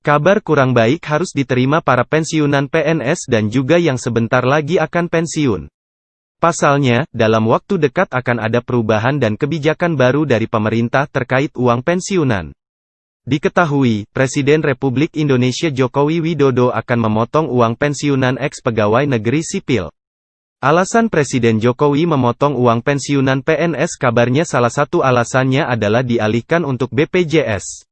Kabar kurang baik harus diterima para pensiunan PNS dan juga yang sebentar lagi akan pensiun. Pasalnya, dalam waktu dekat akan ada perubahan dan kebijakan baru dari pemerintah terkait uang pensiunan. Diketahui, Presiden Republik Indonesia Joko Widodo akan memotong uang pensiunan ex-pegawai negeri sipil. Alasan Presiden Jokowi memotong uang pensiunan PNS kabarnya salah satu alasannya adalah dialihkan untuk BPJS.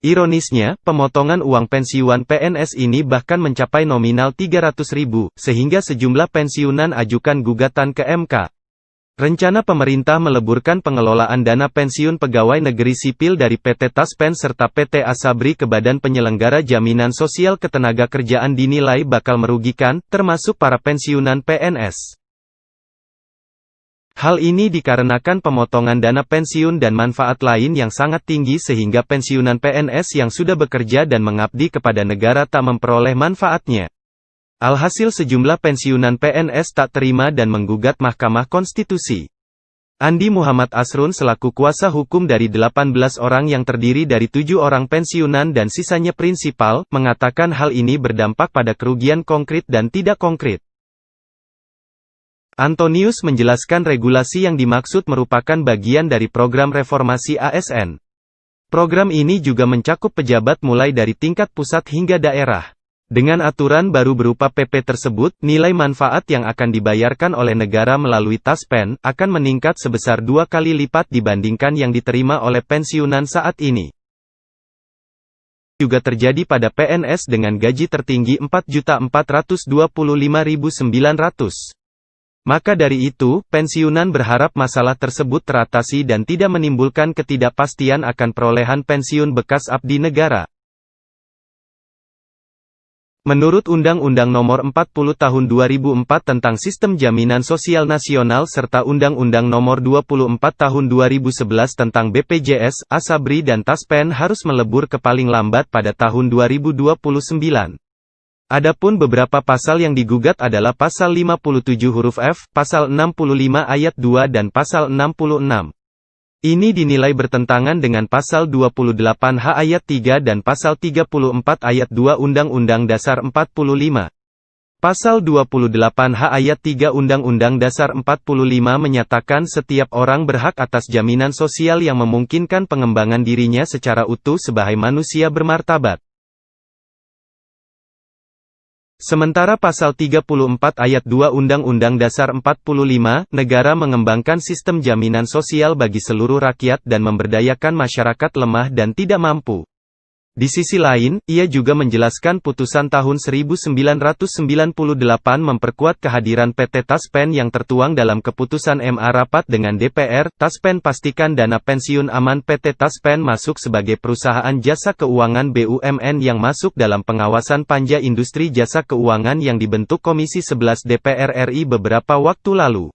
Ironisnya, pemotongan uang pensiunan PNS ini bahkan mencapai nominal 300.000, sehingga sejumlah pensiunan ajukan gugatan ke MK. Rencana pemerintah meleburkan pengelolaan dana pensiun pegawai negeri sipil dari PT Taspen serta PT Asabri ke Badan Penyelenggara Jaminan Sosial Ketenagakerjaan dinilai bakal merugikan, termasuk para pensiunan PNS. Hal ini dikarenakan pemotongan dana pensiun dan manfaat lain yang sangat tinggi sehingga pensiunan PNS yang sudah bekerja dan mengabdi kepada negara tak memperoleh manfaatnya. Alhasil sejumlah pensiunan PNS tak terima dan menggugat Mahkamah Konstitusi. Andi Muhammad Asrun selaku kuasa hukum dari 18 orang yang terdiri dari 7 orang pensiunan dan sisanya prinsipal, mengatakan hal ini berdampak pada kerugian konkret dan tidak konkret. Antonius menjelaskan regulasi yang dimaksud merupakan bagian dari program reformasi ASN. Program ini juga mencakup pejabat mulai dari tingkat pusat hingga daerah. Dengan aturan baru berupa PP tersebut, nilai manfaat yang akan dibayarkan oleh negara melalui Taspen, akan meningkat sebesar 2 kali lipat dibandingkan yang diterima oleh pensiunan saat ini. Juga terjadi pada PNS dengan gaji tertinggi Rp4.425.900. Maka dari itu, pensiunan berharap masalah tersebut teratasi dan tidak menimbulkan ketidakpastian akan perolehan pensiun bekas abdi negara. Menurut Undang-Undang Nomor 40 Tahun 2004 tentang Sistem Jaminan Sosial Nasional serta Undang-Undang Nomor 24 Tahun 2011 tentang BPJS, Asabri dan Taspen harus melebur ke paling lambat pada tahun 2029. Adapun beberapa pasal yang digugat adalah Pasal 57 huruf F, Pasal 65 ayat 2 dan Pasal 66. Ini dinilai bertentangan dengan Pasal 28H ayat 3 dan Pasal 34 ayat 2 Undang-Undang Dasar 45. Pasal 28H ayat 3 Undang-Undang Dasar 45 menyatakan setiap orang berhak atas jaminan sosial yang memungkinkan pengembangan dirinya secara utuh sebagai manusia bermartabat. Sementara Pasal 34 ayat 2 Undang-Undang Dasar 45, negara mengembangkan sistem jaminan sosial bagi seluruh rakyat dan memberdayakan masyarakat lemah dan tidak mampu. Di sisi lain, ia juga menjelaskan putusan tahun 1998 memperkuat kehadiran PT Taspen yang tertuang dalam keputusan MA rapat dengan DPR. Taspen pastikan dana pensiun aman PT Taspen masuk sebagai perusahaan jasa keuangan BUMN yang masuk dalam pengawasan Panja Industri Jasa Keuangan yang dibentuk Komisi 11 DPR RI beberapa waktu lalu.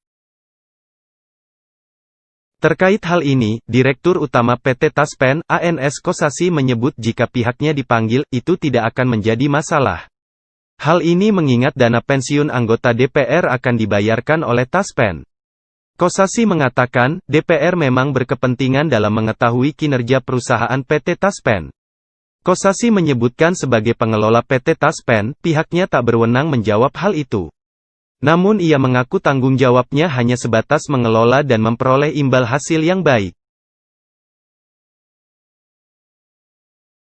Terkait hal ini, Direktur Utama PT Taspen, ANS Kosasi menyebut jika pihaknya dipanggil, itu tidak akan menjadi masalah. Hal ini mengingat dana pensiun anggota DPR akan dibayarkan oleh Taspen. Kosasi mengatakan, DPR memang berkepentingan dalam mengetahui kinerja perusahaan PT Taspen. Kosasi menyebutkan sebagai pengelola PT Taspen, pihaknya tak berwenang menjawab hal itu. Namun ia mengaku tanggung jawabnya hanya sebatas mengelola dan memperoleh imbal hasil yang baik.